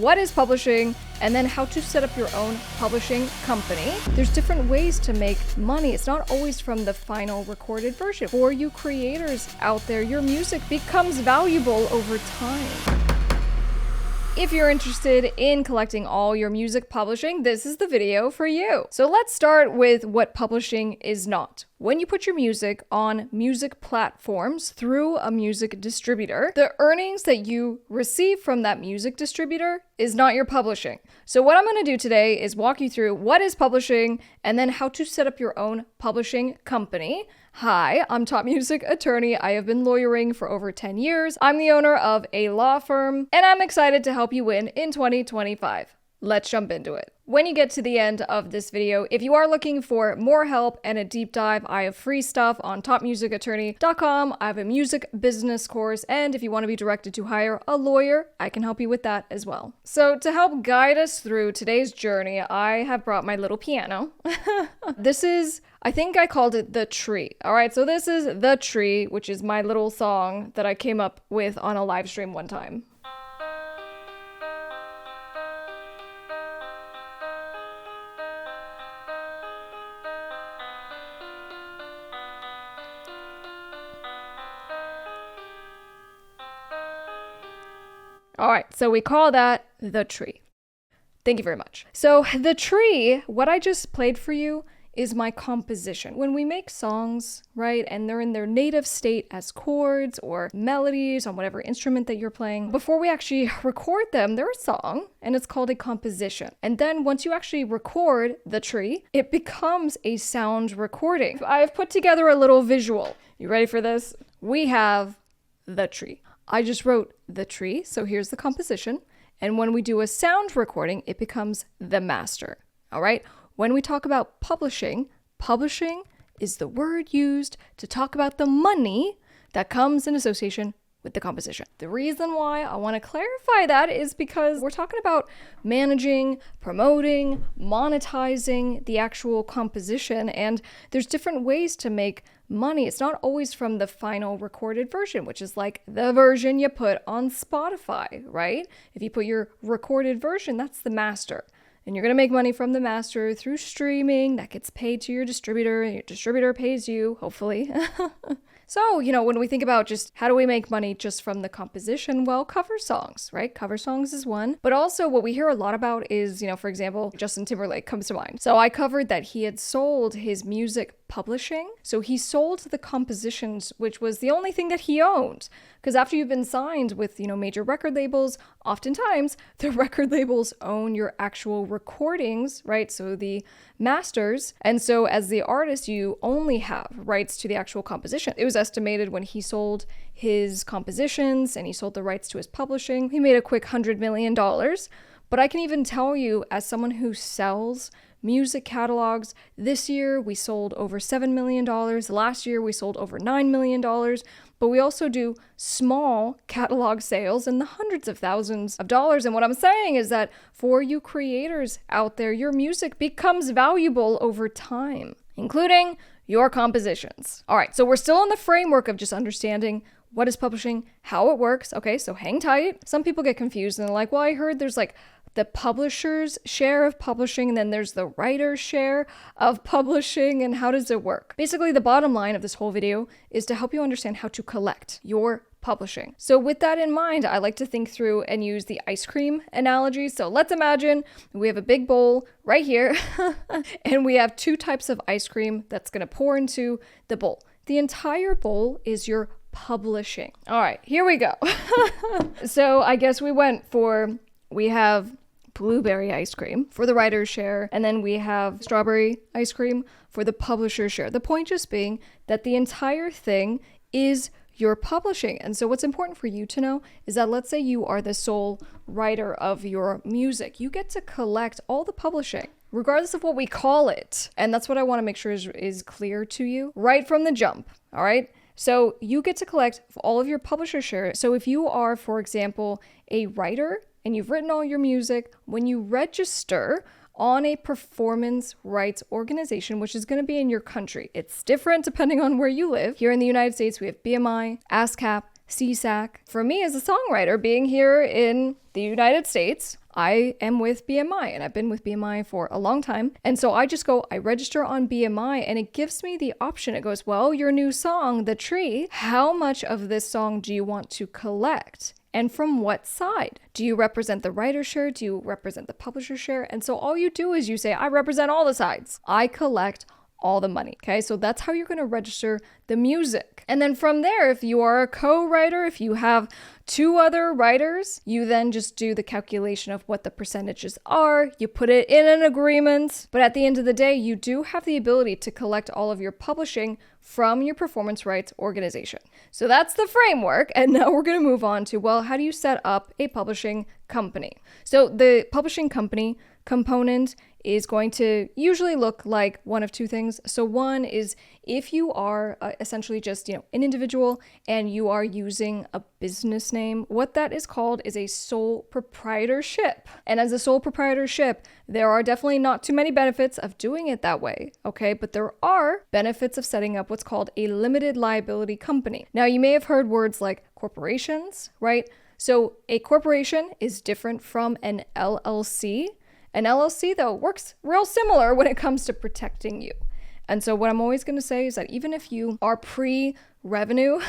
what is publishing, and then how to set up your own publishing company. There's different ways to make money. It's not always from the final recorded version. For you creators out there, your music becomes valuable over time. If you're interested in collecting all your music publishing, this is the video for you. So let's start with what publishing is not. When you put your music on music platforms through a music distributor, the earnings that you receive from that music distributor is not your publishing. So what I'm going to do today is walk you through what is publishing and then how to set up your own publishing company. Hi, I'm top music attorney. I have been lawyering for over 10 years. I'm the owner of a law firm, and I'm excited to help you win in 2025. Let's jump into it. When you get to the end of this video, if you are looking for more help and a deep dive, I have free stuff on topmusicattorney.com. I have a music business course, and if you want to be directed to hire a lawyer, I can help you with that as well. So to help guide us through today's journey, I have brought my little piano. This is, I think I called it The Tree. All right, so this is The Tree, which is my little song that I came up with on a live stream one time. All right, so we call that The Tree. Thank you very much. So The Tree, what I just played for you is my composition. When we make songs, right, and they're in their native state as chords or melodies on whatever instrument that you're playing, before we actually record them, they're a song, and it's called a composition. And then once you actually record The Tree, it becomes a sound recording. I've put together a little visual. You ready for this? We have The Tree. I just wrote The Tree, so here's the composition. And when we do a sound recording, it becomes the master. All right? When we talk about publishing, publishing is the word used to talk about the money that comes in association with the composition. The reason why I want to clarify that is because we're talking about managing, promoting, monetizing the actual composition, and there's different ways to make money. It's not always from the final recorded version, which is like the version you put on Spotify, right? If you put your recorded version, that's the master. And you're going to make money from the master through streaming that gets paid to your distributor, and your distributor pays you, hopefully. So, when we think about just how do we make money just from the composition, well, cover songs, right? Cover songs is one. But also what we hear a lot about is, for example, Justin Timberlake comes to mind. So I covered that he had sold his music publishing. So he sold the compositions, which was the only thing that he owned. Because after you've been signed with, major record labels, oftentimes the record labels own your actual recordings, right? So the masters. And so as the artist, you only have rights to the actual composition. It was estimated when he sold his compositions and he sold the rights to his publishing, he made a quick $100 million. But I can even tell you, as someone who sells music catalogs, this year we sold over $7 million. Last year we sold over $9 million. But we also do small catalog sales in the hundreds of thousands of dollars. And what I'm saying is that for you creators out there, your music becomes valuable over time, including your compositions. All right, so we're still in the framework of just understanding what is publishing, how it works. Okay, so hang tight. Some people get confused and they're like, well, I heard there's like the publisher's share of publishing, and then there's the writer's share of publishing, and how does it work? Basically, the bottom line of this whole video is to help you understand how to collect your publishing. So with that in mind, I like to think through and use the ice cream analogy. So let's imagine we have a big bowl right here, and we have two types of ice cream that's going to pour into the bowl. The entire bowl is your publishing. All right, here we go. So I guess we have blueberry ice cream for the writer's share, and then we have strawberry ice cream for the publisher's share. The point just being that the entire thing is your publishing. And so what's important for you to know is that, let's say you are the sole writer of your music, you get to collect all the publishing, regardless of what we call it. And that's what I want to make sure is clear to you right from the jump. All right. So you get to collect all of your publisher share. So if you are, for example, a writer and you've written all your music, when you register on a performance rights organization, which is going to be in your country, it's different depending on where you live. Here in the United States, we have BMI, ASCAP, CSAC. For me as a songwriter, being here in the United States, I am with BMI, and I've been with BMI for a long time. And so I register on BMI, and it gives me the option. It goes, well, your new song, The Tree, how much of this song do you want to collect? And from what side? Do you represent the writer share? Do you represent the publisher share? And so all you do is you say, I represent all the sides. I collect all the money. Okay, so that's how you're going to register the music. And then from there, if you are a co-writer, if you have two other writers, you then just do the calculation of what the percentages are. You put it in an agreement. But at the end of the day, you do have the ability to collect all of your publishing from your performance rights organization. So that's the framework. And now we're going to move on to, well, how do you set up a publishing company? So the publishing company component is going to usually look like one of two things. So one is if you are essentially just, an individual and you are using a business name, what that is called is a sole proprietorship. And as a sole proprietorship, there are definitely not too many benefits of doing it that way, okay? But there are benefits of setting up what's called a limited liability company. Now, you may have heard words like corporations, right? So a corporation is different from an LLC. An LLC, though, works real similar when it comes to protecting you. And so what I'm always going to say is that even if you are pre-revenue,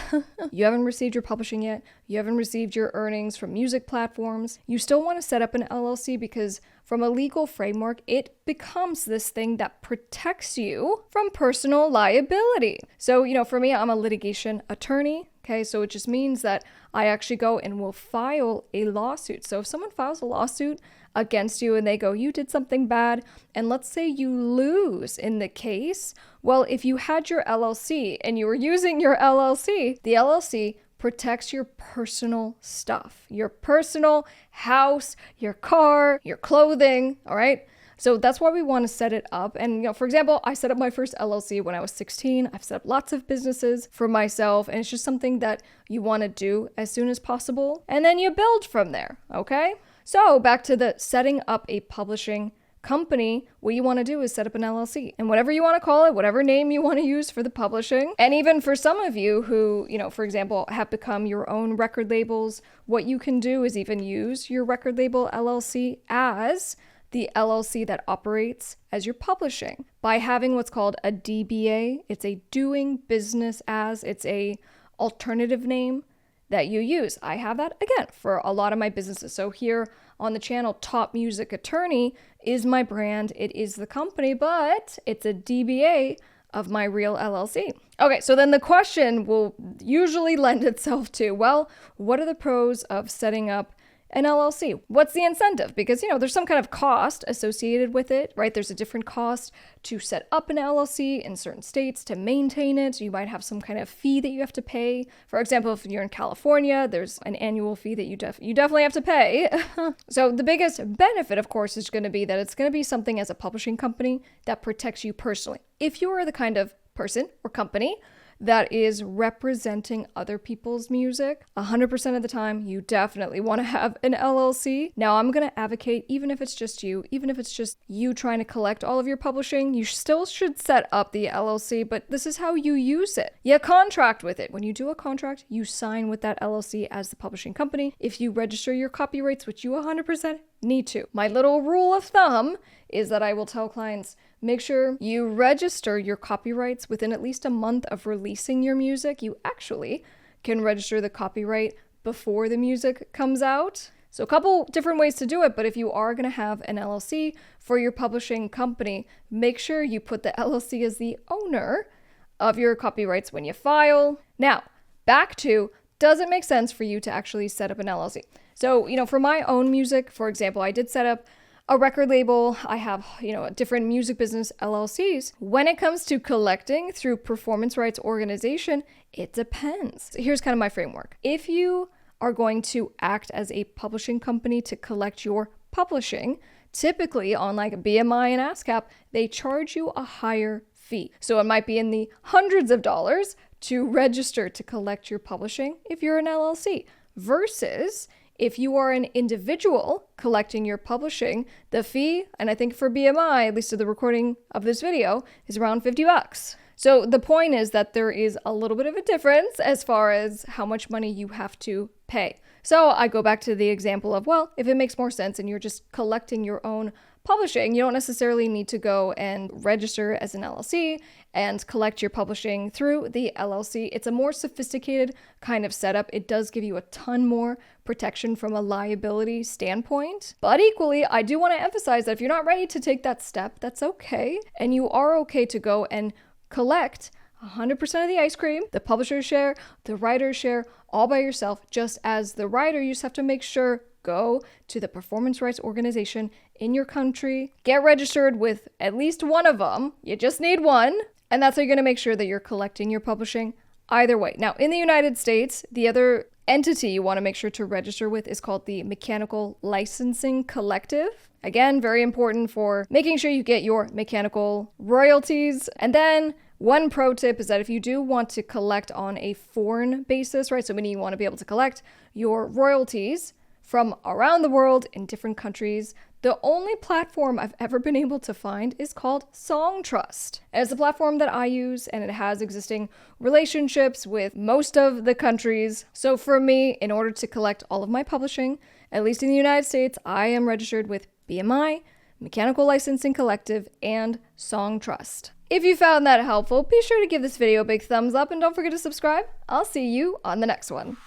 you haven't received your publishing yet, you haven't received your earnings from music platforms, you still want to set up an LLC because from a legal framework, it becomes this thing that protects you from personal liability. So, for me, I'm a litigation attorney. Okay, so it just means that I actually go and will file a lawsuit. So if someone files a lawsuit against you and they go, you did something bad, and let's say you lose in the case, well, if you had your LLC and you were using your LLC, the LLC protects your personal stuff, your personal house, your car, your clothing, all right? So that's why we want to set it up. And, for example, I set up my first LLC when I was 16. I've set up lots of businesses for myself, and it's just something that you want to do as soon as possible. And then you build from there, okay? So back to the setting up a publishing company, what you want to do is set up an LLC. And whatever you want to call it, whatever name you want to use for the publishing. And even for some of you who, for example, have become your own record labels, what you can do is even use your record label LLC as the LLC that operates as your publishing by having what's called a DBA. It's a doing business as, it's a alternative name that you use. I have that again for a lot of my businesses. So here on the channel, Top Music Attorney is my brand. It is the company, but it's a DBA of my real LLC. Okay, so then the question will usually lend itself to, well, what are the pros of setting up an LLC? What's the incentive? Because, there's some kind of cost associated with it, right? There's a different cost to set up an LLC in certain states, to maintain it. You might have some kind of fee that you have to pay. For example, if you're in California, there's an annual fee that you definitely have to pay. So the biggest benefit, of course, is going to be that it's going to be something as a publishing company that protects you personally. If you are the kind of person or company that is representing other people's music, 100% of the time, you definitely want to have an LLC. Now, I'm going to advocate, even if it's just you trying to collect all of your publishing, you still should set up the LLC, but this is how you use it. You contract with it. When you do a contract, you sign with that LLC as the publishing company. If you register your copyrights, which you 100% need to. My little rule of thumb is that I will tell clients, make sure you register your copyrights within at least a month of releasing your music. You actually can register the copyright before the music comes out. So a couple different ways to do it, but if you are going to have an LLC for your publishing company, make sure you put the LLC as the owner of your copyrights when you file. Now, back to, does it make sense for you to actually set up an LLC? So, for my own music, for example, I did set up a record label. I have, different music business LLCs. When it comes to collecting through performance rights organization, it depends. So here's kind of my framework. If you are going to act as a publishing company to collect your publishing, typically on like BMI and ASCAP, they charge you a higher fee. So it might be in the hundreds of dollars to register to collect your publishing if you're an LLC, versus if you are an individual collecting your publishing, the fee, and I think for BMI, at least to the recording of this video, is around $50. So the point is that there is a little bit of a difference as far as how much money you have to pay. So I go back to the example of, well, if it makes more sense and you're just collecting your own publishing, you don't necessarily need to go and register as an LLC and collect your publishing through the LLC. It's a more sophisticated kind of setup. It does give you a ton more protection from a liability standpoint. But equally, I do want to emphasize that if you're not ready to take that step, that's okay. And you are okay to go and collect 100% of the ice cream, the publisher's share, the writer's share, all by yourself. Just as the writer, you just have to make sure go to the performance rights organization in your country, get registered with at least one of them. You just need one. And that's how you're going to make sure that you're collecting your publishing either way. Now, in the United States, the other entity you want to make sure to register with is called the Mechanical Licensing Collective. Again, very important for making sure you get your mechanical royalties. And then one pro tip is that if you do want to collect on a foreign basis, right? So meaning you want to be able to collect your royalties from around the world in different countries, the only platform I've ever been able to find is called Songtrust. And it's a platform that I use, and it has existing relationships with most of the countries. So for me, in order to collect all of my publishing, at least in the United States, I am registered with BMI, Mechanical Licensing Collective, and Songtrust. If you found that helpful, be sure to give this video a big thumbs up and don't forget to subscribe. I'll see you on the next one.